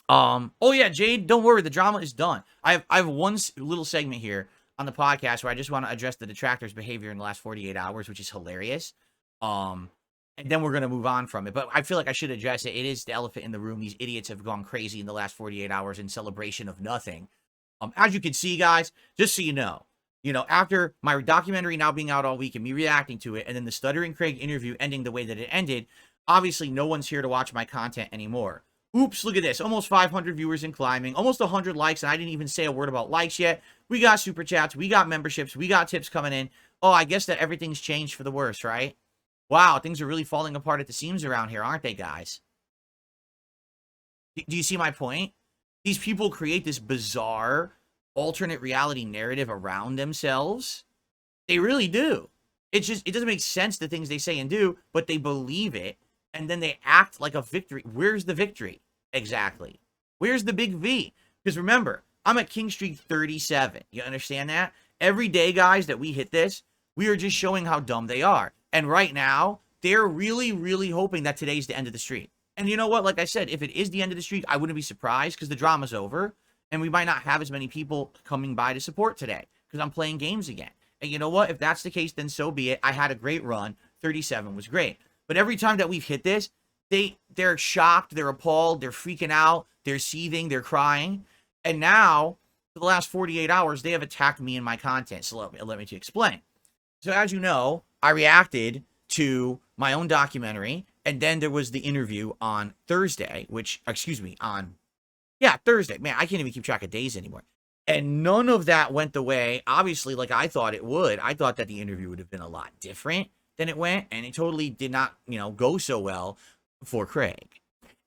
Oh yeah, Jade, don't worry, the drama is done. I have one little segment here on the podcast where I just want to address the detractors' behavior in the last 48 hours, which is hilarious. Um, and then we're gonna move on from it. But I feel like I should address it. It is the elephant in the room. These idiots have gone crazy in the last 48 hours in celebration of nothing. As you can see, guys, just so you know, after my documentary now being out all week and me reacting to it, and then the Stuttering Craig interview ending the way that it ended, obviously no one's here to watch my content anymore. Oops, look at this. Almost 500 viewers and climbing. Almost 100 likes, and I didn't even say a word about likes yet. We got super chats. We got memberships. We got tips coming in. Oh, I guess that everything's changed for the worse, right? Wow, things are really falling apart at the seams around here, aren't they, guys? Do you see my point? These people create this bizarre alternate reality narrative around themselves. They really do. It doesn't make sense, the things they say and do, but they believe it, and then they act like a victory. Where's the victory? Exactly. Where's the big V? Because remember, I'm at King Streak 37. You understand that? Every day, guys, that we hit this, we are just showing how dumb they are. And right now, they're really, really hoping that today's the end of the streak. And you know what? Like I said, if it is the end of the streak, I wouldn't be surprised because the drama's over. And we might not have as many people coming by to support today because I'm playing games again. And you know what? If that's the case, then so be it. I had a great run. 37 was great. But every time that we've hit this, they're shocked, they're appalled, they're freaking out, they're seething, they're crying. And now, for the last 48 hours, they have attacked me and my content. So let me explain. So as you know, I reacted to my own documentary, and then there was the interview on Thursday, Thursday. Man, I can't even keep track of days anymore. And none of that went the way, obviously, like I thought it would. I thought that the interview would have been a lot different than it went, and it totally did not, go so well for Craig.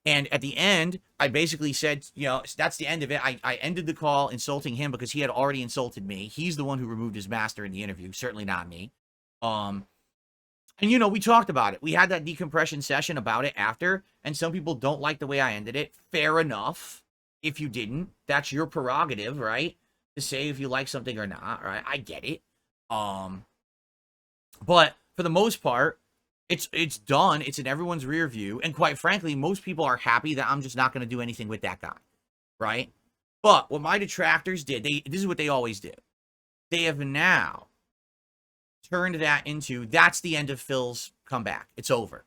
And at the end, I basically said, that's the end of it. I ended the call insulting him because he had already insulted me. He's the one who removed his master in the interview, certainly not me. And we talked about it. We had that decompression session about it after, and some people don't like the way I ended it. Fair enough. If you didn't, that's your prerogative, right? To say if you like something or not, right? I get it. But for the most part, it's done. It's in everyone's rear view. And quite frankly, most people are happy that I'm just not going to do anything with that guy, right? But what my detractors did, this is what they always do. They have now turned that into, that's the end of Phil's comeback. It's over.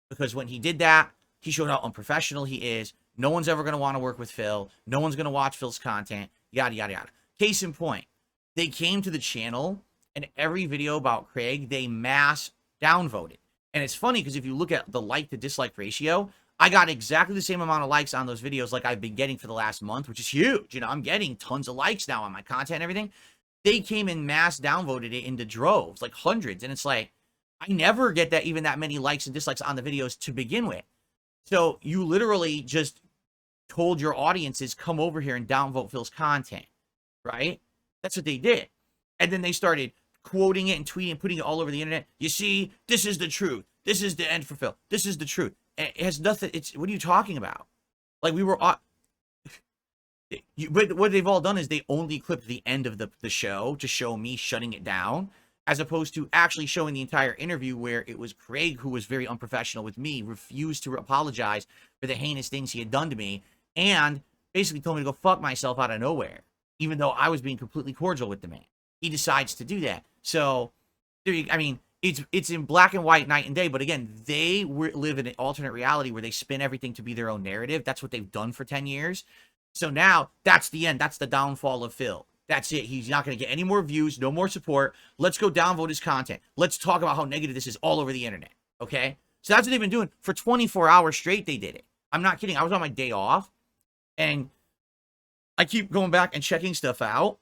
Because when he did that, he showed how unprofessional he is. No one's ever going to want to work with Phil. No one's going to watch Phil's content. Yada, yada, yada. Case in point, they came to the channel, and every video about Craig, they mass downvoted. And it's funny because if you look at the like to dislike ratio, I got exactly the same amount of likes on those videos like I've been getting for the last month, which is huge. I'm getting tons of likes now on my content and everything. They came and mass downvoted it into droves, like hundreds. And it's like, I never get even that many likes and dislikes on the videos to begin with. So you literally just told your audiences, come over here and downvote Phil's content, right? That's what they did. And then they started quoting it and tweeting, putting it all over the internet. You see, this is the truth. This is the end for Phil. This is the truth. And it has nothing. What are you talking about? Like we were, but what they've all done is they only clipped the end of the show to show me shutting it down, as opposed to actually showing the entire interview where it was Craig who was very unprofessional with me, refused to apologize for the heinous things he had done to me, and basically told me to go fuck myself out of nowhere, even though I was being completely cordial with the man. He decides to do that. So, it's in black and white, night and day. But again, they live in an alternate reality where they spin everything to be their own narrative. That's what they've done for 10 years. So now, that's the end. That's the downfall of Phil. That's it. He's not going to get any more views, no more support. Let's go downvote his content. Let's talk about how negative this is all over the internet. Okay? So that's what they've been doing. For 24 hours straight, they did it. I'm not kidding. I was on my day off, and I keep going back and checking stuff out.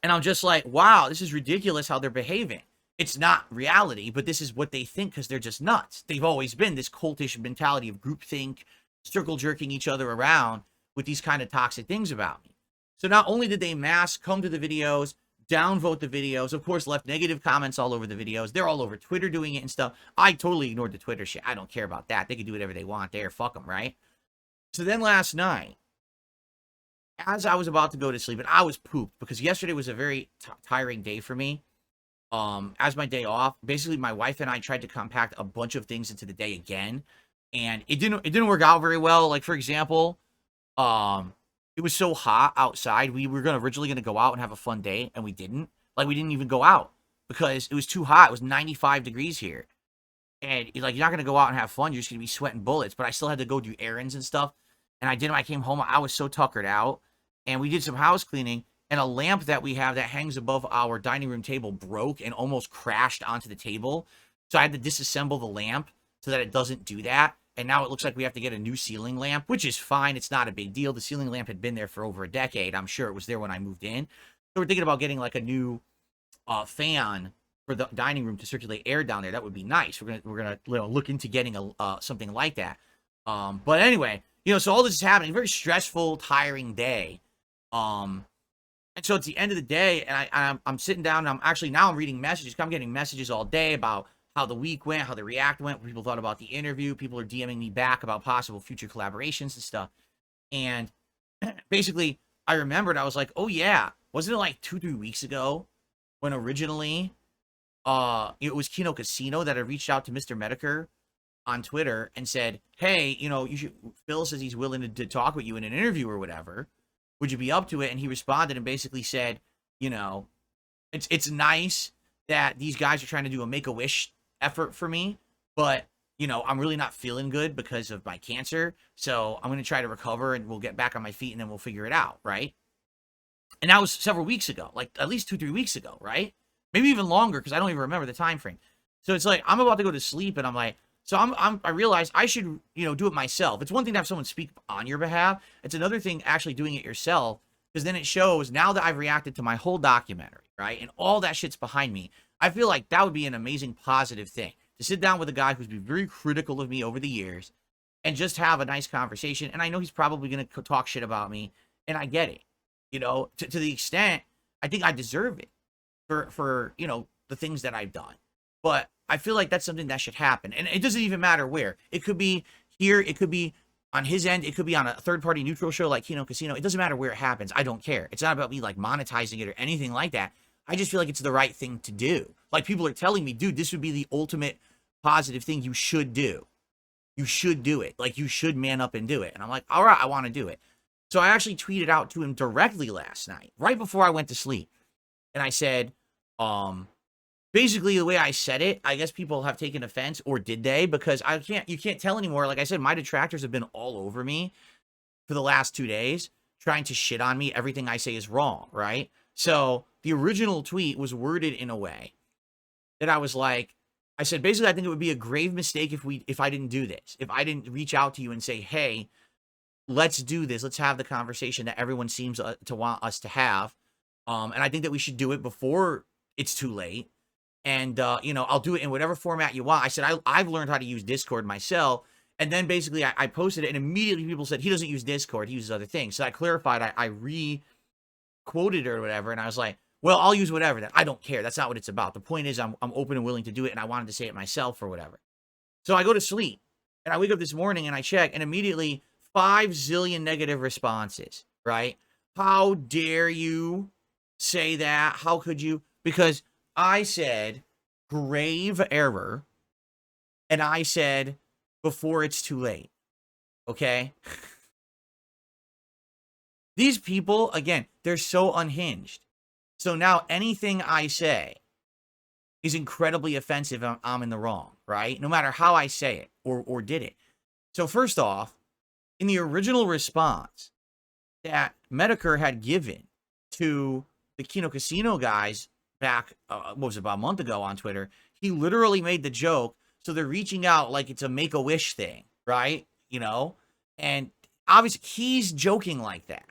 And I'm just like, wow, this is ridiculous how they're behaving. It's not reality, but this is what they think because they're just nuts. They've always been this cultish mentality of groupthink, circle jerking each other around with these kind of toxic things about me. So not only did they mass come to the videos, downvote the videos, of course, left negative comments all over the videos. They're all over Twitter doing it and stuff. I totally ignored the Twitter shit. I don't care about that. They can do whatever they want there. Fuck them, right? So then last night, as I was about to go to sleep, and I was pooped because yesterday was a very tiring day for me. As my day off, basically my wife and I tried to compact a bunch of things into the day again, and it didn't work out very well. Like, for example, It was so hot outside. We were originally gonna go out and have a fun day, and we didn't. Like, we didn't even go out because it was too hot. It was 95 degrees here. And like, you're not gonna go out and have fun. You're just gonna be sweating bullets. But I still had to go do errands and stuff. And I did. When I came home, I was so tuckered out. And we did some house cleaning. And a lamp that we have that hangs above our dining room table broke and almost crashed onto the table. So I had to disassemble the lamp so that it doesn't do that. And now it looks like we have to get a new ceiling lamp, which is fine. It's not a big deal. The ceiling lamp had been there for over a decade. I'm sure it was there when I moved in. So we're thinking about getting like a new fan for the dining room to circulate air down there. That would be nice. We're gonna look into getting a something like that. But anyway, so all this is happening. Very stressful, tiring day. And so it's the end of the day, and I'm sitting down, and I'm reading messages. I'm getting messages all day about how the week went, how the React went, what people thought about the interview. People are DMing me back about possible future collaborations and stuff. And basically, I remembered, I was like, oh yeah, wasn't it like 2-3 weeks ago when originally it was Kino Casino that had reached out to Mr. Medicare on Twitter and said, hey, Phil says he's willing to talk with you in an interview or whatever. Would you be up to it? And he responded and basically said, it's nice that these guys are trying to do a Make-A-Wish effort for me, but, I'm really not feeling good because of my cancer, so I'm going to try to recover, and we'll get back on my feet, and then we'll figure it out, right? And that was several weeks ago, like at least 2-3 weeks ago, right? Maybe even longer, because I don't even remember the time frame. So it's like, I'm about to go to sleep, and I'm like, so I realized I should, do it myself. It's one thing to have someone speak on your behalf. It's another thing actually doing it yourself, because then it shows, now that I've reacted to my whole documentary, right, and all that shit's behind me, I feel like that would be an amazing positive thing, to sit down with a guy who's been very critical of me over the years and just have a nice conversation. And I know he's probably going to talk shit about me, and I get it, to the extent I think I deserve it for the things that I've done. But I feel like that's something that should happen. And it doesn't even matter where. It could be here. It could be on his end. It could be on a third-party neutral show like Kino Casino. It doesn't matter where it happens. I don't care. It's not about me, like, monetizing it or anything like that. I just feel like it's the right thing to do. Like, people are telling me, dude, this would be the ultimate positive thing you should do. You should do it. Like, you should man up and do it. And I'm like, all right, I want to do it. So I actually tweeted out to him directly last night, right before I went to sleep. And I said, basically the way I said it, I guess people have taken offense, or did they? Because you can't tell anymore. Like I said, my detractors have been all over me for the last 2 days, trying to shit on me. Everything I say is wrong, right? So the original tweet was worded in a way that I was like, I said, basically, I think it would be a grave mistake if I didn't do this. If I didn't reach out to you and say, hey, let's do this. Let's have the conversation that everyone seems to want us to have. And I think that we should do it before it's too late. And, I'll do it in whatever format you want. I said, I've learned how to use Discord myself. And then basically I posted it, and immediately people said, he doesn't use Discord, he uses other things. So I clarified, I re-quoted it or whatever, and I was like, well, I'll use whatever then. I don't care. That's not what it's about. The point is I'm open and willing to do it, and I wanted to say it myself or whatever. So I go to sleep, and I wake up this morning, and I check, and immediately 5 zillion negative responses, right? How dare you say that? How could you? Because I said grave error, and I said before it's too late. Okay? These people, again, they're so unhinged. So now anything I say is incredibly offensive. I'm in the wrong, right? No matter how I say it or did it. So first off, in the original response that Medicare had given to the Kino Casino guys back, what was it, about a month ago on Twitter, he literally made the joke, so they're reaching out like it's a Make-A-Wish thing, right? And obviously he's joking like that,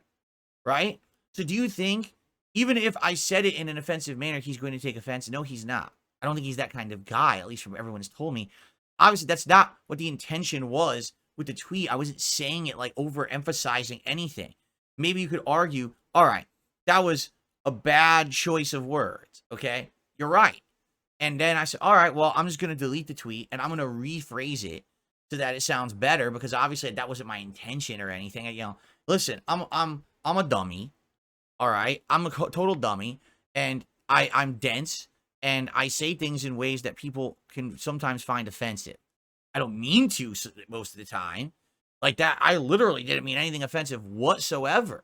right? So do you think, even if I said it in an offensive manner, he's going to take offense? No, he's not. I don't think he's that kind of guy, at least from what everyone has told me. Obviously, that's not what the intention was with the tweet. I wasn't saying it like overemphasizing anything. Maybe you could argue, all right, that was a bad choice of words, okay? You're right. And then I said, all right, well, I'm just going to delete the tweet, and I'm going to rephrase it so that it sounds better, because obviously that wasn't my intention or anything. Listen, I'm a dummy, all right? I'm a total dummy, and I'm dense, and I say things in ways that people can sometimes find offensive. I don't mean to most of the time. Like that, I literally didn't mean anything offensive whatsoever,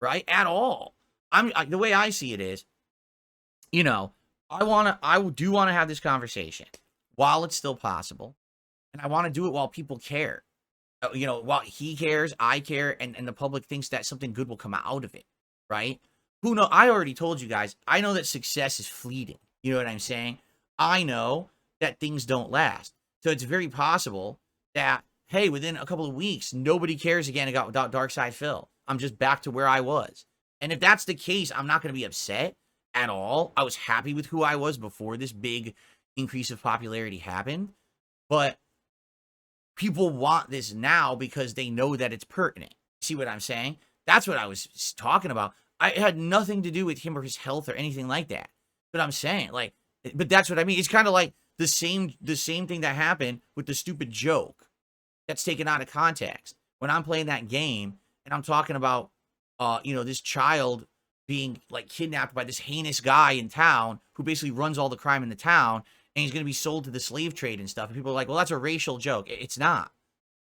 right? At all. The way I see it is, you know, I do want to have this conversation while it's still possible. And I want to do it while people care. You know, while he cares, I care, and the public thinks that something good will come out of it, right? Who knows? I already told you guys, I know that success is fleeting. You know what I'm saying? I know that things don't last. So it's very possible that, hey, within a couple of weeks, nobody cares again about Dark Side Phil. I'm just back to where I was. And if that's the case, I'm not going to be upset at all. I was happy with who I was before this big increase of popularity happened. But people want this now because they know that it's pertinent. See what I'm saying? That's what I was talking about. It had nothing to do with him or his health or anything like that. But I'm saying, like, but that's what I mean. It's kind of like the same thing that happened with the stupid joke that's taken out of context. When I'm playing that game and I'm talking about, you know, this child being like kidnapped by this heinous guy in town who basically runs all the crime in the town, and he's going to be sold to the slave trade and stuff. And people are like, well, that's a racial joke. It's not.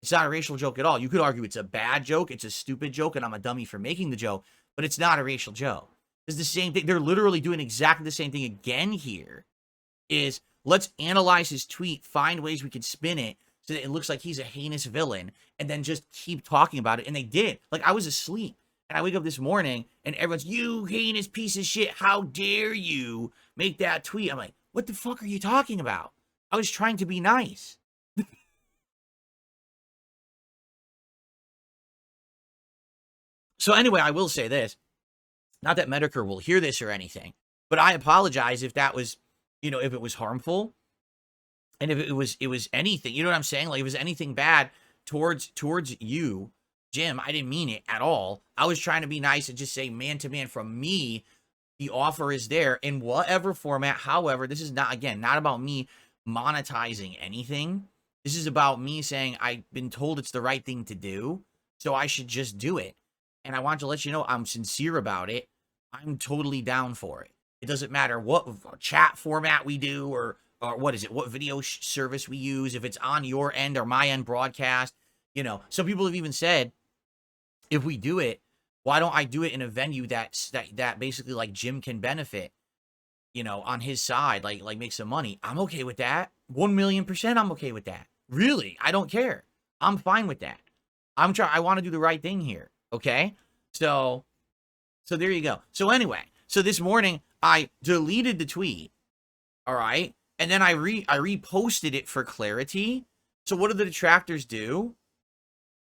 It's not a racial joke at all. You could argue it's a bad joke. It's a stupid joke, and I'm a dummy for making the joke. But it's not a racial joke. It's the same thing. They're literally doing exactly the same thing again here. Is let's analyze his tweet, find ways we can spin it so that it looks like he's a heinous villain, and then just keep talking about it. And they did. Like, I was asleep, and I wake up this morning, and everyone's, you heinous piece of shit, how dare you make that tweet? I'm like, what the fuck are you talking about? I was trying to be nice. So anyway, I will say this. Not that Medicare will hear this or anything, but I apologize if that was, you know, if it was harmful. And if it was anything, you know what I'm saying? Like, if it was anything bad towards you, Jim, I didn't mean it at all. I was trying to be nice and just say, man to man, from me, the offer is there in whatever format. However, this is not, again, not about me monetizing anything. This is about me saying I've been told it's the right thing to do, so I should just do it. And I want to let you know I'm sincere about it. I'm totally down for it. It doesn't matter what chat format we do or what is it, what video service we use, if it's on your end or my end broadcast. You know, some people have even said, if we do it, why don't I do it in a venue that basically like Jim can benefit, you know, on his side, like make some money. I'm okay with that. 1,000,000% I'm okay with that. Really, I don't care. I'm fine with that. I want to do the right thing here. Okay? So there you go. So anyway, so this morning I deleted the tweet. All right? And then I reposted it for clarity. So what do the detractors do?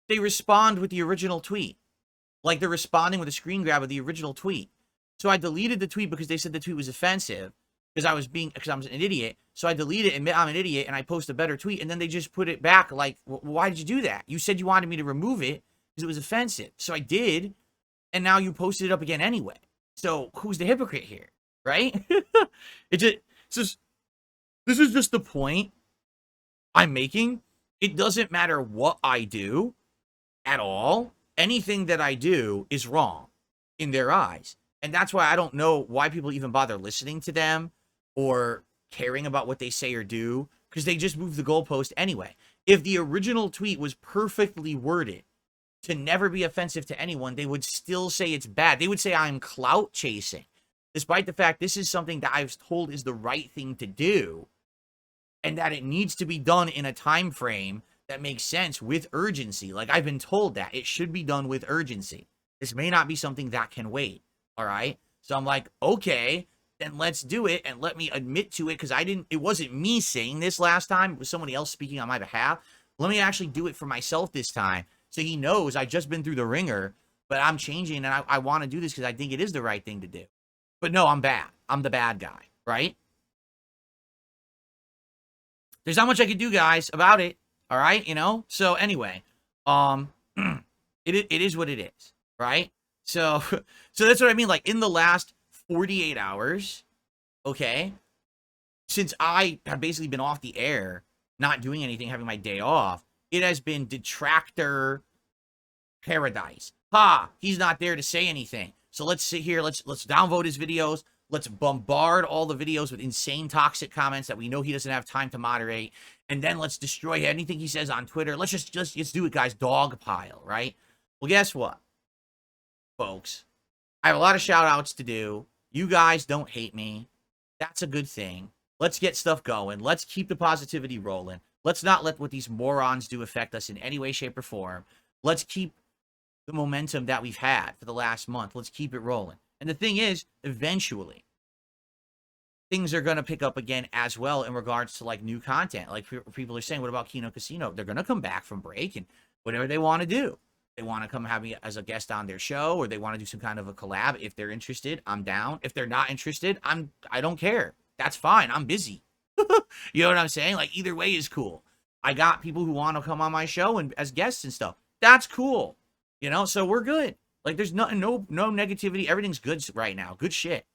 They respond with the original tweet. Like they're responding with a screen grab of the original tweet. So I deleted the tweet because they said the tweet was offensive because I was an idiot. So I deleted it, admit I'm an idiot, and I post a better tweet. And then they just put it back like, why did you do that? You said you wanted me to remove it because it was offensive. So I did. And now you posted it up again anyway. So who's the hypocrite here? Right? This is just the point I'm making. It doesn't matter what I do at all. Anything that I do is wrong in their eyes. And that's why I don't know why people even bother listening to them or caring about what they say or do, because they just move the goalpost anyway. If the original tweet was perfectly worded to never be offensive to anyone, they would still say it's bad. They would say I'm clout chasing, despite the fact this is something that I was told is the right thing to do and that it needs to be done in a time frame that makes sense with urgency. Like, I've been told that it should be done with urgency. This may not be something that can wait. All right. So I'm like, okay, then let's do it. And let me admit to it. Because it wasn't me saying this last time. It was somebody else speaking on my behalf. Let me actually do it for myself this time. So he knows I've just been through the ringer, but I'm changing and I want to do this because I think it is the right thing to do. But no, I'm bad. I'm the bad guy, right? There's not much I could do, guys, about it. All right, you know? So anyway, it is what it is, right? So that's what I mean. Like, in the last 48 hours, okay, since I have basically been off the air, not doing anything, having my day off, it has been detractor paradise. Ha! He's not there to say anything. So let's sit here. Let's downvote his videos. Let's bombard all the videos with insane toxic comments that we know he doesn't have time to moderate. And then let's destroy anything he says on Twitter. Let's just do it, guys. Dog pile, right? Well, guess what, folks? I have a lot of shout outs to do. You guys don't hate me. That's a good thing. Let's get stuff going. Let's keep the positivity rolling. Let's not let what these morons do affect us in any way, shape, or form. Let's keep the momentum that we've had for the last month. Let's keep it rolling. And the thing is, eventually, things are going to pick up again as well in regards to, like, new content. Like, people are saying, what about Kino Casino? They're going to come back from break and whatever they want to do. They want to come have me as a guest on their show, or they want to do some kind of a collab. If they're interested, I'm down. If they're not interested, I don't care. That's fine. I'm busy. You know what I'm saying? Like, either way is cool. I got people who want to come on my show and as guests and stuff. That's cool. You know, so we're good. Like, there's no negativity. Everything's good right now. Good shit.